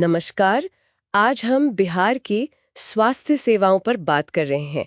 नमस्कार। आज हम बिहार की स्वास्थ्य सेवाओं पर बात कर रहे हैं।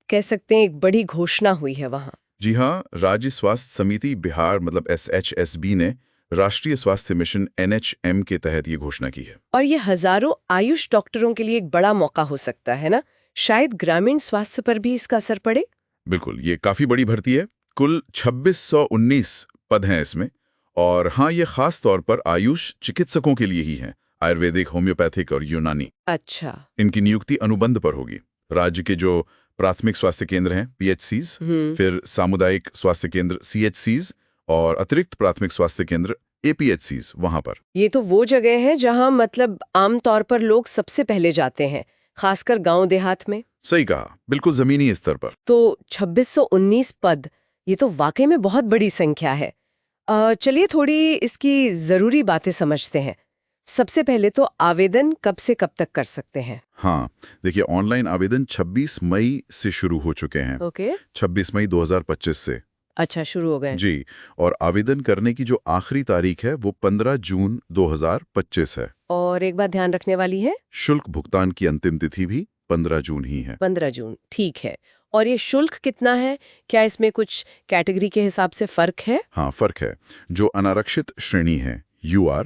कह सकते हैं एक बड़ी घोषणा हुई है वहाँ। जी हाँ, राज्य स्वास्थ्य समिति बिहार मतलब SHSB ने राष्ट्रीय स्वास्थ्य मिशन NHM के तहत ये घोषणा की है। और ये हजारों आयुष डॉक्टरों के लिए एक बड़ा मौका हो सकता है ना। शायद ग्रामीण स्वास्थ्य पर भी इसका असर पड़े। बिल्कुल, ये काफी बड़ी भर्ती है। कुल 2619 पद हैं इसमें। और हाँ, ये खास तौर पर आयुष चिकित्सकों के लिए ही हैं। आयुर्वेदिक, होम्योपैथिक और यूनानी। अच्छा। इनकी नियुक्ति अनुबंध पर होगी। राज्य के जो प्राथमिक स्वास्थ्य केंद्र हैं PHCs, फिर सामुदायिक स्वास्थ्य केंद्र CHCs और अतिरिक्त प्राथमिक स्वास्थ्य केंद्र APHCs वहां पर। ये तो वो जगह है जहाँ मतलब आमतौर पर लोग सबसे पहले जाते हैं, खासकर गांव देहात में। सही कहा, बिल्कुल जमीनी स्तर पर। तो 2619 पद, ये तो वाकई में बहुत बड़ी संख्या है। चलिए थोड़ी इसकी जरूरी बातें समझते हैं। सबसे पहले तो आवेदन कब से कब तक कर सकते हैं? हाँ, देखिए ऑनलाइन आवेदन 26 मई से शुरू हो चुके हैं। ओके। 26 मई 2025 से। अच्छा, शुरू हो गए। जी। और आवेदन करने की जो आखिरी तारीख है वो 15 जून 2025 है। और एक बात ध्यान रखने वाली है, शुल्क भुगतान की अंतिम तिथि भी 15 जून ही है। 15 जून, ठीक है। और ये शुल्क कितना है? क्या इसमें कुछ कैटेगरी के हिसाब से फर्क है? हाँ, फर्क है। जो अनारक्षित श्रेणी है UR,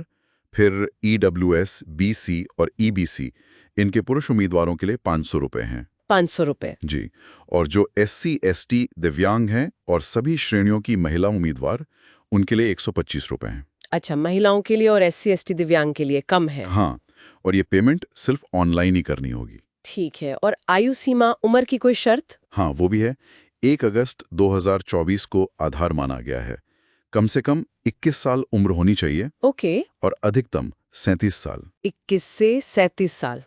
फिर EWS, BC और EBC, इनके पुरुष उम्मीदवारों के लिए 500 रुपए हैं। 500 रुपए। जी। और जो SC ST दिव्यांग हैं और सभी श्रेणियों की महिला उम्मीदवार, उनके लिए 125 रुपए हैं। अच्छा, महिलाओं के लिए और SC ST दिव्यांग के लिए कम है। हाँ, और ये पेमेंट सिर्फ ऑनलाइन ही करनी होगी। ठीक है। और आयु सीमा, उम्र की कोई शर्त? हाँ, वो भी है। 1 अगस्त 2024 को आधार माना गया है। कम से कम 21 साल उम्र होनी चाहिए ओके। और अधिकतम 37 साल। 21 से 37 साल,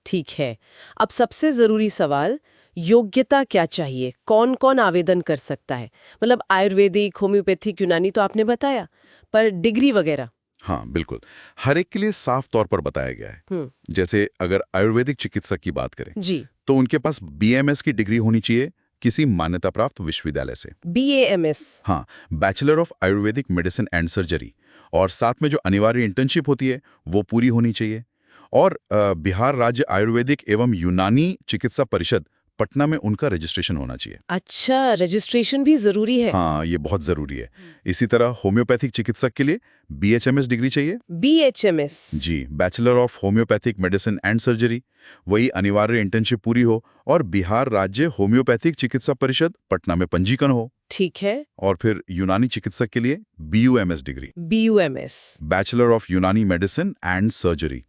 ठीक है। अब सबसे जरूरी सवाल, योग्यता क्या चाहिए? कौन कौन आवेदन कर सकता है? मतलब आयुर्वेदिक, होम्योपैथिक, यूनानी तो आपने बताया, पर डिग्री वगैरह? हाँ, बिल्कुल। हर एक के लिए साफ तौर पर बताया गया है। जैसे अगर आयुर्वेदिक चिकित्सक की बात करें, जी। तो उनके पास BMS की डिग्री होनी चाहिए किसी मान्यता प्राप्त विश्वविद्यालय से। BAMS। हाँ, bachelor of Ayurvedic medicine and surgery. और साथ में जो अनिवार्य इंटर्नशिप होती है वो पूरी होनी चाहिए। और बिहार राज्य आयुर्वेदिक एवं यूनानी चिकित्सा परिषद पटना में उनका रजिस्ट्रेशन होना चाहिए। अच्छा, रजिस्ट्रेशन भी जरूरी है। हाँ, ये बहुत जरूरी है। इसी तरह होम्योपैथिक चिकित्सक के लिए BHMS डिग्री चाहिए। BHMS। जी, bachelor of homeopathic medicine and surgery. वही अनिवार्य इंटर्नशिप पूरी हो और बिहार राज्य होम्योपैथिक चिकित्सा परिषद पटना में पंजीकरण हो। ठीक है। और फिर यूनानी चिकित्सक के लिए BUMS degree, BUMS। Bachelor of यूनानी मेडिसिन एंड सर्जरी।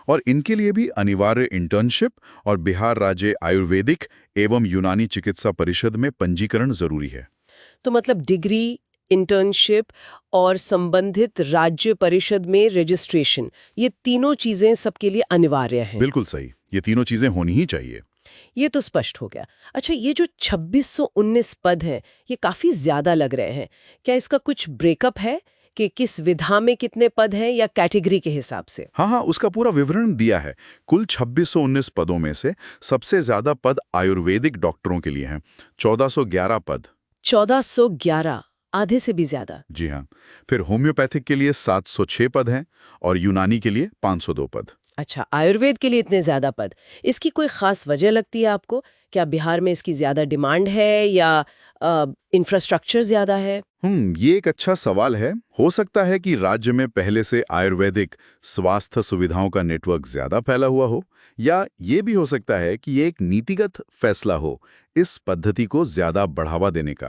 और इनके लिए भी अनिवार्य इंटर्नशिप और बिहार राज्य आयुर्वेदिक एवं यूनानी चिकित्सा परिषद में पंजीकरण जरूरी है। तो मतलब डिग्री, इंटर्नशिप और संबंधित राज्य परिषद में रजिस्ट्रेशन, ये तीनों चीजें सबके लिए अनिवार्य हैं। बिल्कुल सही, ये तीनों चीजें होनी ही चाहिए। ये तो स्पष्ट हो गया। अच्छा, ये जो 2619 पद हैं, ये काफी ज्यादा लग रहे हैं। क्या इसका कुछ ब्रेकअप है कि किस विधा में कितने पद हैं या कैटेगरी के हिसाब से? हाँ हाँ, उसका पूरा विवरण दिया है। कुल 2619 पदों में से सबसे ज्यादा पद आयुर्वेदिक डॉक्टरों के लिए हैं, 1411 पद। 1411, आधे से भी ज्यादा। जी हाँ। फिर होम्योपैथिक के लिए 706 पद हैं और यूनानी के लिए 502 पद। अच्छा, आयुर्वेद के लिए इतने ज्यादा पद, इसकी कोई खास वजह लगती है आपको? क्या बिहार में इसकी ज्यादा डिमांड है या इंफ्रास्ट्रक्चर ज्यादा है? ये एक अच्छा सवाल है। हो सकता है कि राज्य में पहले से आयुर्वेदिक स्वास्थ्य सुविधाओं का नेटवर्क ज्यादा फैला हुआ हो, या ये भी हो सकता है कि ये एक नीतिगत फैसला हो इस पद्धति को ज्यादा बढ़ावा देने का।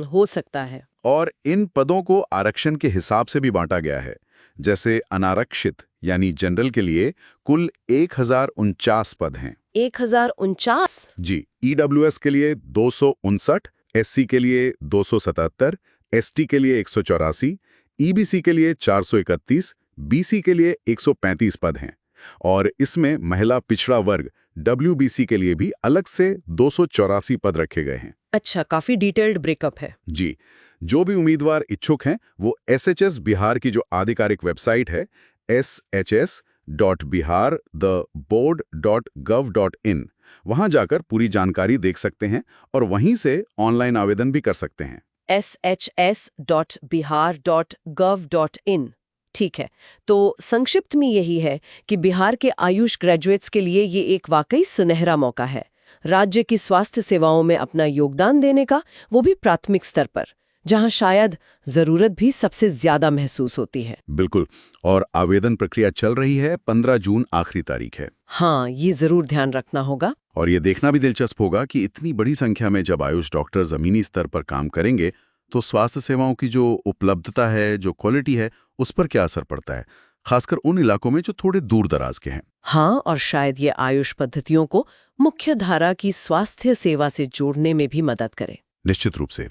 हो सकता है। और इन पदों को आरक्षण के हिसाब से भी बांटा गया है। जैसे अनारक्षित यानी जनरल के लिए कुल 1049 पद हैं। 1049? जी। EWS के लिए 259, SC के लिए 277, ST के लिए 184, EBC के लिए 431, BC के लिए 135 पद हैं। और इसमें महिला पिछड़ा वर्ग WBC के लिए भी अलग से 284 पद रखे गए हैं। अच्छा, काफी डिटेल्ड ब्रेकअप है। जी। जो भी उम्मीदवार इच्छुक हैं वो SHS बिहार की जो आधिकारिक वेबसाइट है shs.bihar.the.board.gov.in, वहां जाकर पूरी जानकारी देख सकते हैं और वहीं से ऑनलाइन आवेदन भी कर सकते हैं। shs.bihar.gov.in। ठीक है, तो संक्षिप्त में यही है कि बिहार के आयुष ग्रेजुएट्स के लिए ये एक वाकई सुनहरा मौका है राज्य की स्वास्थ्य सेवाओं में अपना योगदान देने का, वो भी प्राथमिक स्तर पर, जहां शायद जरूरत भी सबसे ज्यादा महसूस होती है। बिल्कुल। और आवेदन प्रक्रिया चल रही है, 15 जून आखिरी तारीख है। हाँ, ये जरूर ध्यान रखना होगा। और ये देखना भी दिलचस्प होगा कि इतनी बड़ी संख्या में जब आयुष डॉक्टर जमीनी स्तर पर काम करेंगे तो स्वास्थ्य सेवाओं की जो उपलब्धता है, जो क्वालिटी है, उस पर क्या असर पड़ता है, खासकर उन इलाकों में जो थोड़े दूर दराज के हैं। हाँ, और शायद ये आयुष पद्धतियों को मुख्य धारा की स्वास्थ्य सेवा से जोड़ने में भी मदद करे। निश्चित रूप से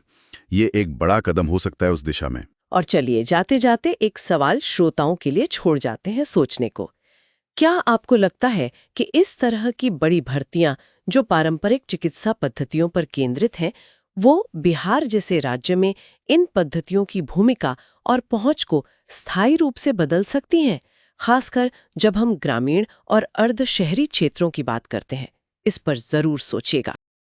ये एक बड़ा कदम हो सकता है उस दिशा में। और चलिए जाते जाते एक सवाल श्रोताओं के लिए छोड़ जाते हैं सोचने को। क्या आपको लगता है कि इस तरह की बड़ी भर्तियां जो पारंपरिक चिकित्सा पद्धतियों पर केंद्रित हैं, वो बिहार जैसे राज्य में इन पद्धतियों की भूमिका और पहुंच को स्थायी रूप से बदल सकती हैं, खासकर जब हम ग्रामीण और अर्ध शहरी क्षेत्रों की बात करते हैं? इस पर जरूर सोचिएगा।